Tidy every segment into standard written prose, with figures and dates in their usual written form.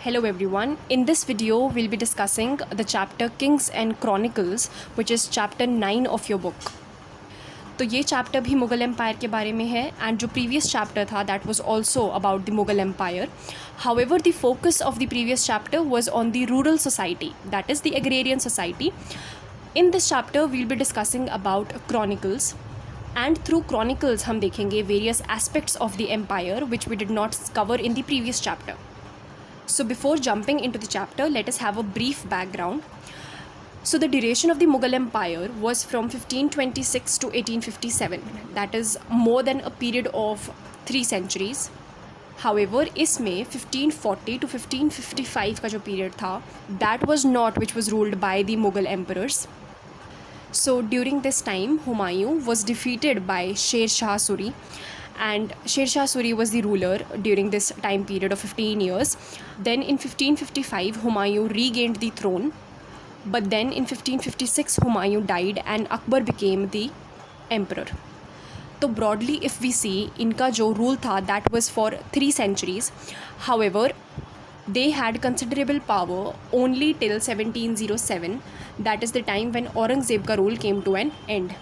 Hello everyone. In this video, we'll be discussing the chapter Kings and Chronicles, which is chapter 9 of your book. तो ये chapter भी Mughal empire के बारे में है एंड जो प्रीवियस चैप्टर था that was also about the Mughal empire. However the focus of the previous chapter was on the rural society, that is the agrarian society. In this chapter will be discussing about chronicles and through chronicles हम देखेंगे various aspects of the empire which we did not cover in the previous chapter. So before jumping into the chapter, let us have a brief background. So the duration of the Mughal Empire was from 1526 to 1857. That is more than a period of 3 centuries. However, इसमें 1540 to 1555 का जो period था, that was not which was ruled by the Mughal emperors. So during this time, Humayun was defeated by Sher Shah Suri. And Sher Shah Suri was the ruler during this time period of 15 years. Then in 1555, Humayun regained the throne. But then in 1556, Humayun died and Akbar became the emperor. So broadly if we see, इनका जो rule था that was for 3 centuries. However, they had considerable power only till 1707. That is the time when Aurangzeb का rule came to an end.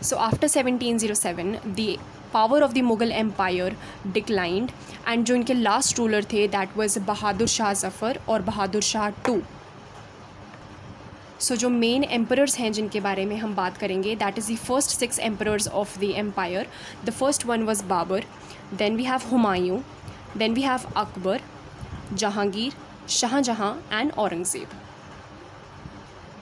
So after 1707, the power of the Mughal Empire declined and जो इनके last ruler थे that was Bahadur Shah Zafar और Bahadur Shah II. So जो main emperors हैं जिनके बारे में हम बात करेंगे, that is the first 6 emperors of the empire. The first one was Babur, then we have Humayun, then we have Akbar, Jahangir, Shahjahan and Aurangzeb.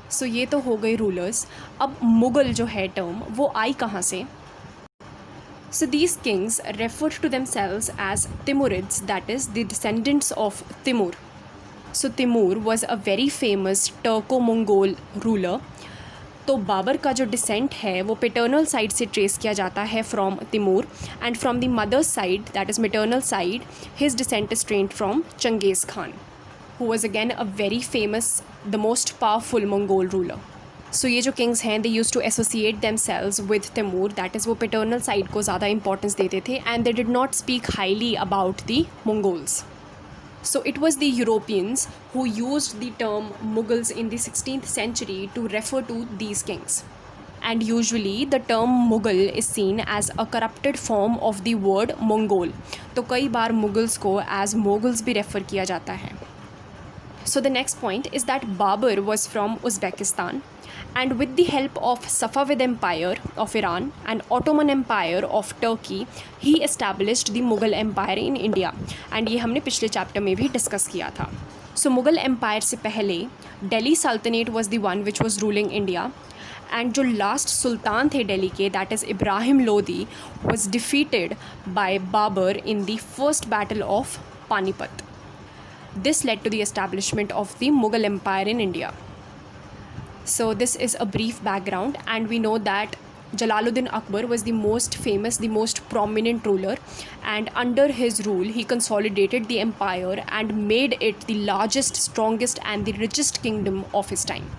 So ये तो हो गए रूलर्स. अब मुग़ल जो है टर्म वो आई कहाँ से? So these kings referred to themselves as Timurids, that is the descendants of Timur. So Timur was a very famous Turco-Mongol ruler. तो बाबर का जो डिसेंट है वो पेटर्नल साइड से ट्रेस किया जाता है from Timur and from the mother's side that is maternal side his descent is traced from Genghis Khan, who was again a very famous, the most powerful Mongol ruler. So ये जो kings हैं they used to associate themselves with Timur, that is वो paternal side को ज़्यादा importance देते थे and they did not speak highly about the Mongols. So it was the Europeans who used the term Mughals in the 16th century to refer to these kings. And usually the term Mughal is seen as a corrupted form of the word Mongol. तो कई बार Mughals को as Moguls भी refer किया जाता है. So the next point is that Babur was from Uzbekistan and with the help of Safavid Empire of Iran and Ottoman Empire of Turkey, he established the Mughal Empire in India. And ये हमने पिछले chapter में भी discuss किया था. So Mughal Empire से पहले Delhi Sultanate was the one which was ruling India. And जो last सुल्तान थे दिल्ली के that is Ibrahim Lodi was defeated by Babur in the first battle of Panipat. This led to the establishment of the Mughal Empire in India. So this is a brief background and we know that Jalaluddin Akbar was the most famous, the most prominent ruler, and under his rule he consolidated the empire and made it the largest, strongest and the richest kingdom of his time.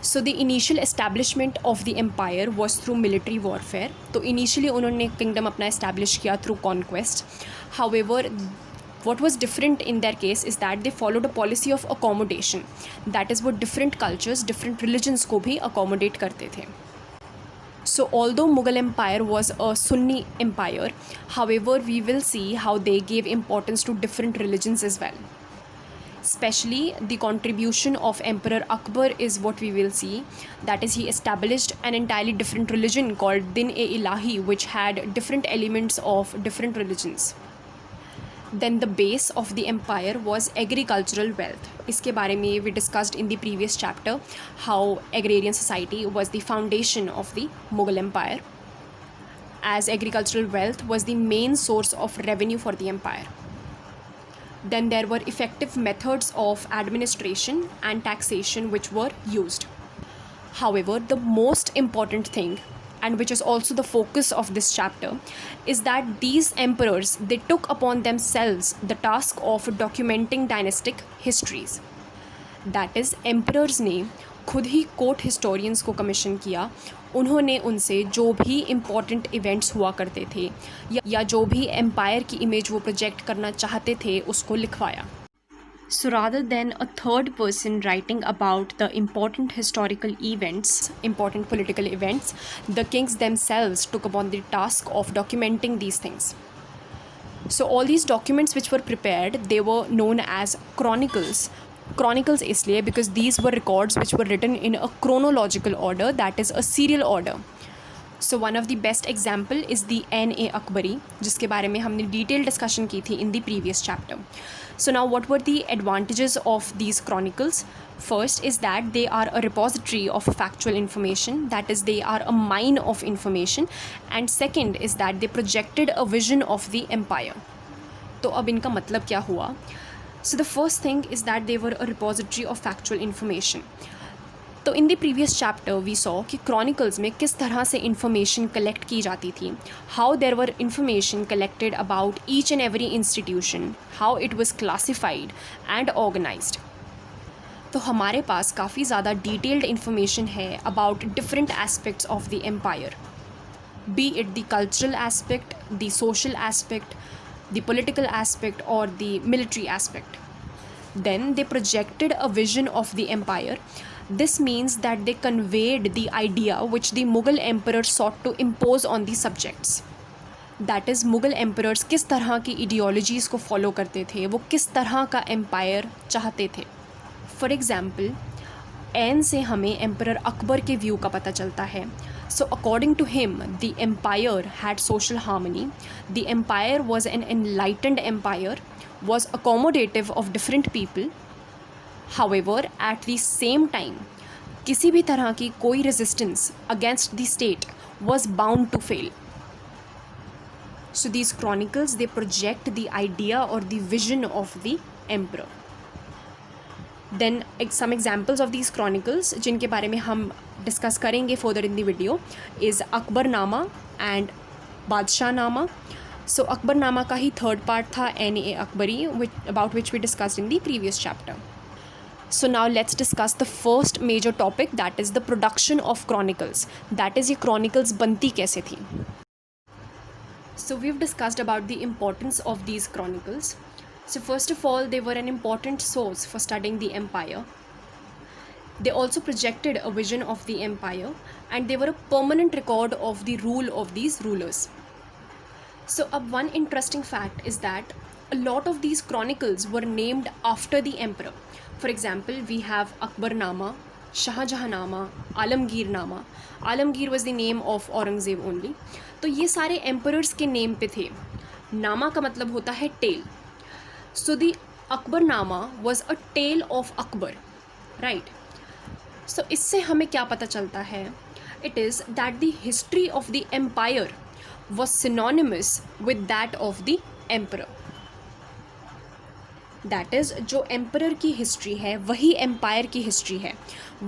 So the initial establishment of the empire was through military warfare. तो initially उन्होंने kingdom अपना establish किया through conquest. However, what was different in their case is that they followed a policy of accommodation. That is वो different cultures, different religions को भी accommodate करते थे. So although Mughal Empire was a Sunni empire, however we will see how they gave importance to different religions as well. Especially the contribution of Emperor Akbar is what we will see. That is, he established an entirely different religion called Din-e-Ilahi, which had different elements of different religions. Then the base of the empire was agricultural wealth. इसके बारे में we discussed in the previous chapter how agrarian society was the foundation of the Mughal Empire, as agricultural wealth was the main source of revenue for the empire. Then there were effective methods of administration and taxation which were used. However, the most important thing, and which is also the focus of this chapter, is that these emperors, they took upon themselves the task of documenting dynastic histories. That is, emperors ने खुद ही court historians को commission किया उन्होंने उनसे जो भी important events हुआ करते थे या जो भी एम्पायर की इमेज वो प्रोजेक्ट करना चाहते थे उसको लिखवाया. So rather than a third person writing about the important historical events, important political events, the kings themselves took upon the task of documenting these things. So all these documents which were prepared, they were known as chronicles. Chronicles इसलिए because these were records which were written in a chronological order, that is a serial order. So one of the best example is the N.A. Akbari, जिसके बारे में हमने detailed discussion की थी in the previous chapter. So now what were the advantages of these chronicles? First is that they are a repository of factual information, that is they are a mine of information, and second is that they projected a vision of the empire. तो अब इनका मतलब क्या हुआ? So the first thing is that they were a repository of factual information. तो in the previous chapter we saw कि chronicles में किस तरह से इंफॉर्मेशन कलेक्ट की जाती थी, how there were information collected about each and every institution, how it was classified and organised. तो हमारे पास काफ़ी ज़्यादा डिटेल्ड इंफॉर्मेशन है about different aspects of the empire, be it the cultural aspect, the social aspect, the political aspect और the military aspect. Then they projected a vision of the empire. This means that they conveyed the idea which the Mughal emperor sought to impose on the subjects. That is, Mughal emperors किस तरह की ideologies को follow करते थे, वो किस तरह का empire चाहते थे. For example, एन से हमें एम्परर अकबर के व्यू का पता चलता है. So according to him, the empire had social harmony. The empire was an enlightened empire, was accommodative of different people. However, at the same time, किसी भी तरह की कोई resistance against the state was bound to fail. So these chronicles, they project the idea or the vision of the emperor. Then some examples of these chronicles जिनके बारे में हम discuss करेंगे further in the video is Akbarnama and बादशाहनामा. So Akbarnama का ही third part था N.A. Akbari, about which we discussed in the previous chapter. So now let's discuss the first major topic, that is the production of chronicles. That is, ये chronicles बनती कैसे थी. So we've discussed about the importance of these chronicles. So first of all, they were an important source for studying the empire. They also projected a vision of the empire, and they were a permanent record of the rule of these rulers. So one interesting fact is that a lot of these chronicles were named after the emperor. For example, we have Akbarnama, Shahjahanama, Alamgirnama. Alamgir was the name of Aurangzeb only. तो ये सारे emperors के name पे थे. नामा का मतलब होता है tale. So the Akbarnama was a tale of Akbar, right? So इससे हमें क्या पता चलता है? It is that the history of the empire was synonymous with that of the emperor. That is, जो emperor की history है वही empire की history है,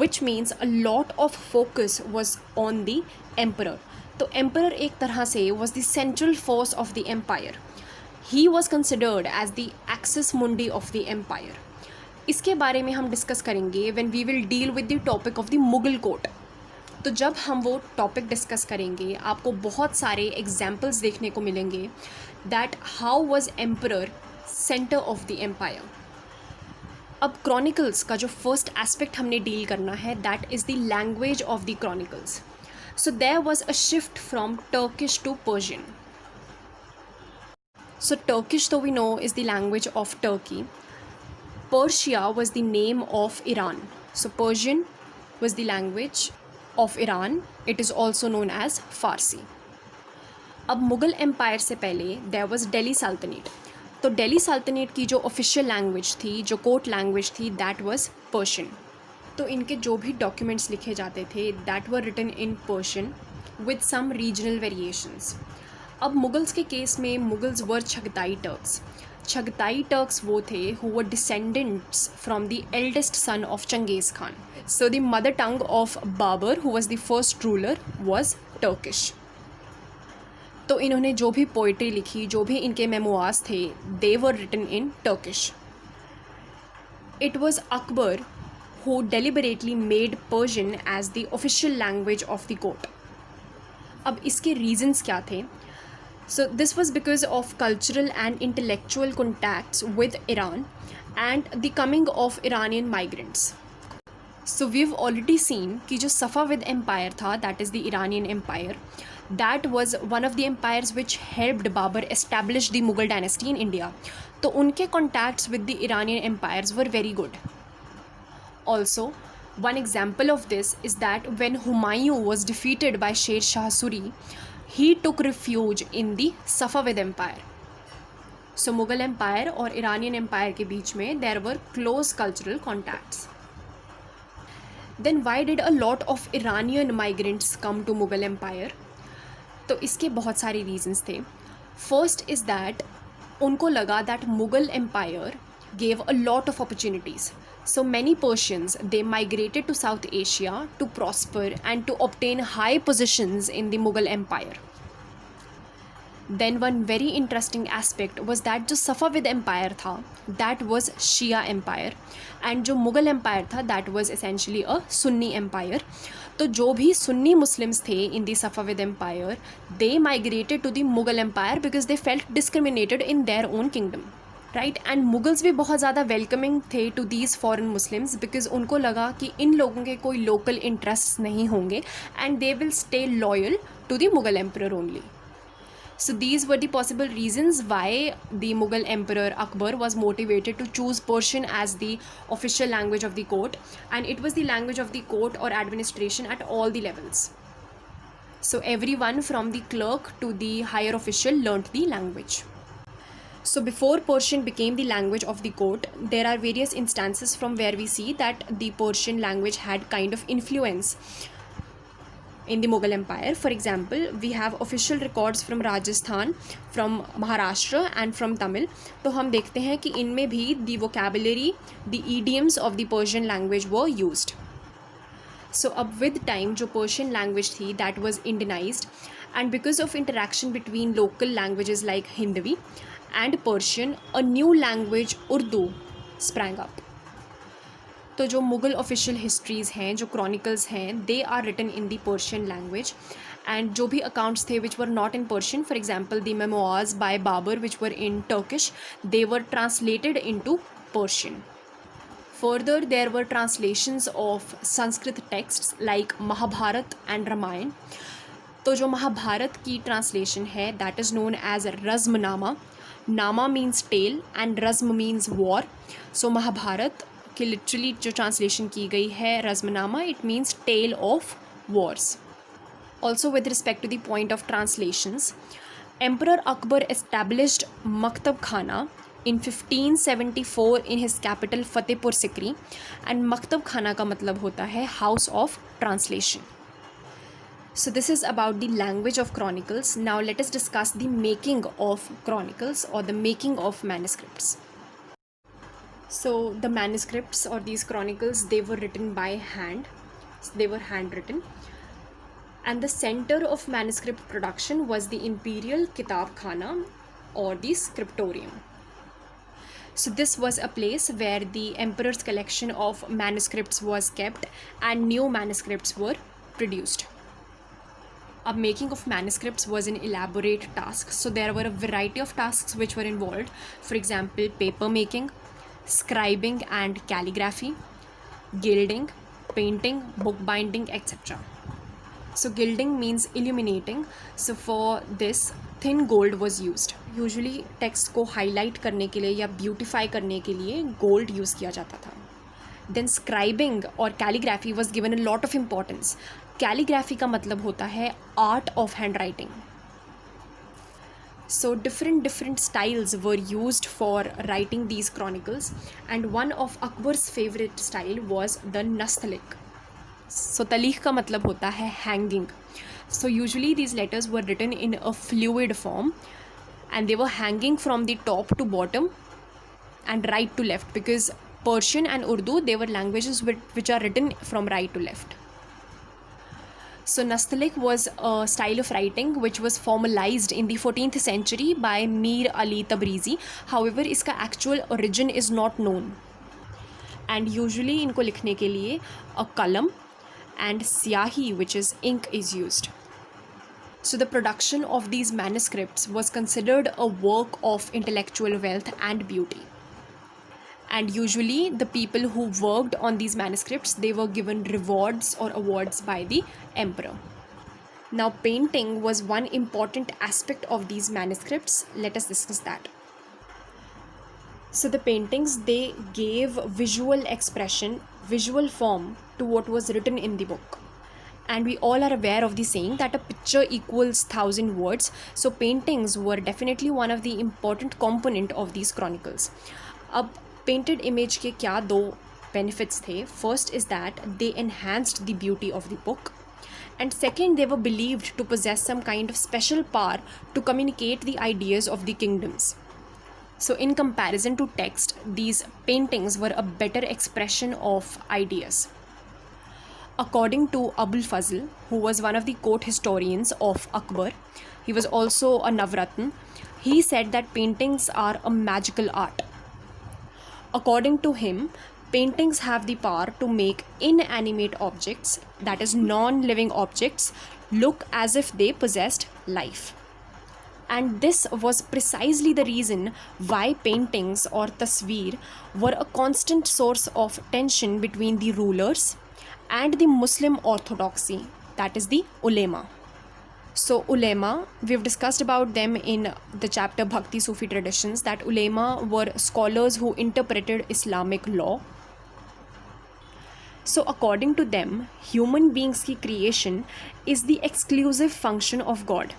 which means a lot of focus was on the emperor. तो emperor एक तरह से was the central force of the empire. He was considered as the axis mundi of the empire. इसके बारे में हम डिस्कस करेंगे when we will deal with the topic of the Mughal court. तो जब हम वो टॉपिक डिस्कस करेंगे आपको बहुत सारे एग्जाम्पल्स देखने को मिलेंगे that how was emperor center of the empire. अब क्रॉनिकल्स का जो फर्स्ट एस्पेक्ट हमने डील करना है that is the language of the chronicles. So there was a shift from Turkish to Persian. So Turkish, though we know, is the language of Turkey. Persia was the name of Iran. So Persian was the language of Iran. It is also known as Farsi. अब Mughal empire से पहले there was Delhi Sultanate. तो दिल्ली सल्तनत की जो official language थी, जो court language थी, दैट वाज पर्शियन. तो इनके जो भी डॉक्यूमेंट्स लिखे जाते थे that were written in Persian with some regional variations. अब मुगल्स के केस में Mughals were Chagatai Turks. Chagatai Turks वो थे who were descendants from the eldest son of Genghis Khan. So the mother tongue of Babur who was the first ruler was Turkish. तो इन्होंने जो भी poetry लिखी, जो भी इनके मेमोआर्स थे, they were written in Turkish. It was Akbar who deliberately made Persian as the official language of the court. अब इसके reasons क्या थे? So this was because of cultural and intellectual contacts with Iran and the coming of Iranian migrants. So we've already seen कि जो Safavid Empire था, that is the Iranian Empire, that was one of the empires which helped Babur establish the Mughal dynasty in India. तो उनके contacts with the Iranian empires were very good. Also, one example of this is that when Humayun was defeated by Sher Shah Suri, he took refuge in the Safavid Empire. So Mughal Empire और Iranian Empire के बीच में there were close cultural contacts. Then why did a lot of Iranian migrants come to Mughal Empire? तो इसके बहुत सारे reasons थे. First is that उनको लगा that Mughal Empire gave a lot of opportunities. So many Persians, they migrated to South Asia to prosper and to obtain high positions in the Mughal Empire. Then one very interesting aspect was that जो Safavid Empire था, that was Shia Empire, and जो Mughal Empire था, that was essentially a Sunni Empire. तो जो भी Sunni Muslims थे in the Safavid Empire, they migrated to the Mughal Empire because they felt discriminated in their own kingdom. Right and Mughals भी बहुत ज़्यादा welcoming थे to these foreign Muslims because उनको लगा कि इन लोगों के कोई लोकल इंटरेस्ट नहीं होंगे and they will stay loyal to the Mughal emperor only. So these were the possible reasons why the Mughal Emperor Akbar was motivated to choose Persian as the official language of the court, and it was the language of the court or administration at all the levels. So everyone from the clerk to the higher official learnt the language. So before Persian became the language of the court, there are various instances from where we see that the Persian language had kind of influence in the Mughal Empire. For example, we have official records from Rajasthan, from Maharashtra and from Tamil. तो हम देखते हैं कि इनमें भी the vocabulary, the idioms of the Persian language were used. So अब with time जो Persian language थी, that was Indianized, and because of interaction between local languages like Hindi and Persian, a new language Urdu sprang up. तो जो Mughal official histories हैं, जो chronicles हैं, they are written in the Persian language, and जो भी accounts थे which were not in Persian, for example the memoirs by Babur which were in Turkish, they were translated into Persian. Further, there were translations of Sanskrit texts like Mahabharat and Ramayana. तो जो महाभारत की translation है, that is known as Razmnama. नामा means tale and रज़्म means war. So Mahabharata कि literally जो translation की गई है Razmnama, it means tale of wars. Also with respect to the point of translations, emperor Akbar established Maktab Khana in 1574 in his capital Fatehpur Sikri, and Maktab Khana का मतलब होता है house of translation. So this is about the language of chronicles. Now let us discuss the making of chronicles or the making of manuscripts. So the manuscripts or these chronicles, they were written by hand. They were handwritten. And the center of manuscript production was the Imperial Kitab Khana or the scriptorium. So this was a place where the emperor's collection of manuscripts was kept and new manuscripts were produced. A making of manuscripts was an elaborate task. So there were a variety of tasks which were involved. For example, paper making, scribing and calligraphy, gilding, painting, bookbinding, etc. So gilding means illuminating. So for this, thin gold was used. Usually text को highlight करने के लिए या beautify करने के लिए gold use किया जाता था. Then scribing और calligraphy was given a lot of importance. Calligraphy का मतलब होता है art of handwriting. So different styles were used for writing these chronicles, and one of Akbar's favorite style was the nastalik. So talikh का मतलब होता है hanging. So usually these letters were written in a fluid form and they were hanging from the top to bottom and right to left, because Persian and Urdu, they were languages which are written from right to left. So nastalik was a style of writing which was formalized in the 14th century by Mir Ali Tabrizi. However, इसका actual origin is not known. and usually इनको लिखने के लिए a kalam and स्याही which is ink is used. So the production of these manuscripts was considered a work of intellectual wealth and beauty. And usually the people who worked on these manuscripts, they were given rewards or awards by the emperor. Now painting was one important aspect of these manuscripts. Let us discuss that. So the paintings, they gave visual expression, visual form to what was written in the book. And we all are aware of the saying that a picture equals 1,000 words. So paintings were definitely one of the important component of these chronicles. अब painted image के क्या दो benefits थे? First is that they enhanced the beauty of the book. And second, they were believed to possess some kind of special power to communicate the ideas of the kingdoms. So in comparison to text, these paintings were a better expression of ideas. According to Abul Fazl, who was one of the court historians of Akbar, he was also a Navratna, he said that paintings are a magical art. According to him, paintings have the power to make inanimate objects, that is non-living objects, look as if they possessed life. And this was precisely the reason why paintings or tasveer were a constant source of tension between the rulers and the Muslim orthodoxy, that is the ulema. So ulema, we've discussed about them in the chapter Bhakti Sufi traditions, that ulema were scholars who interpreted Islamic law. So according to them, human beings की creation is the exclusive function of God.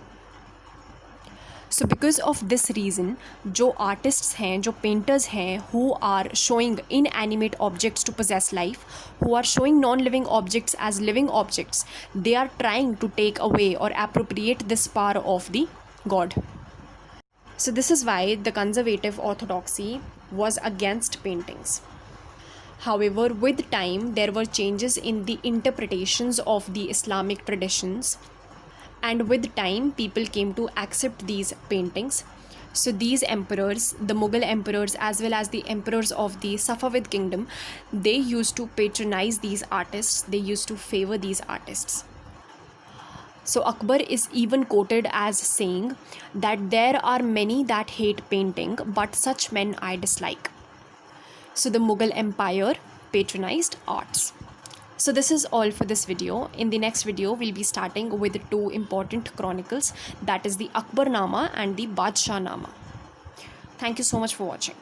So because of this reason, जो artists हैं, जो painters हैं, who are showing inanimate objects to possess life, who are showing non-living objects as living objects, they are trying to take away or appropriate this power of the God. So this is why the conservative orthodoxy was against paintings. However, with time, there were changes in the interpretations of the Islamic traditions. And with time, people came to accept these paintings. So these emperors, the Mughal emperors as well as the emperors of the Safavid kingdom, they used to patronize these artists. They used to favor these artists. So Akbar is even quoted as saying that there are many that hate painting, but such men I dislike. So the Mughal empire patronized arts. So this is all for this video. In the next video, we'll be starting with two important chronicles, that is the Akbarnama and the Badshah Nama. Thank you so much for watching.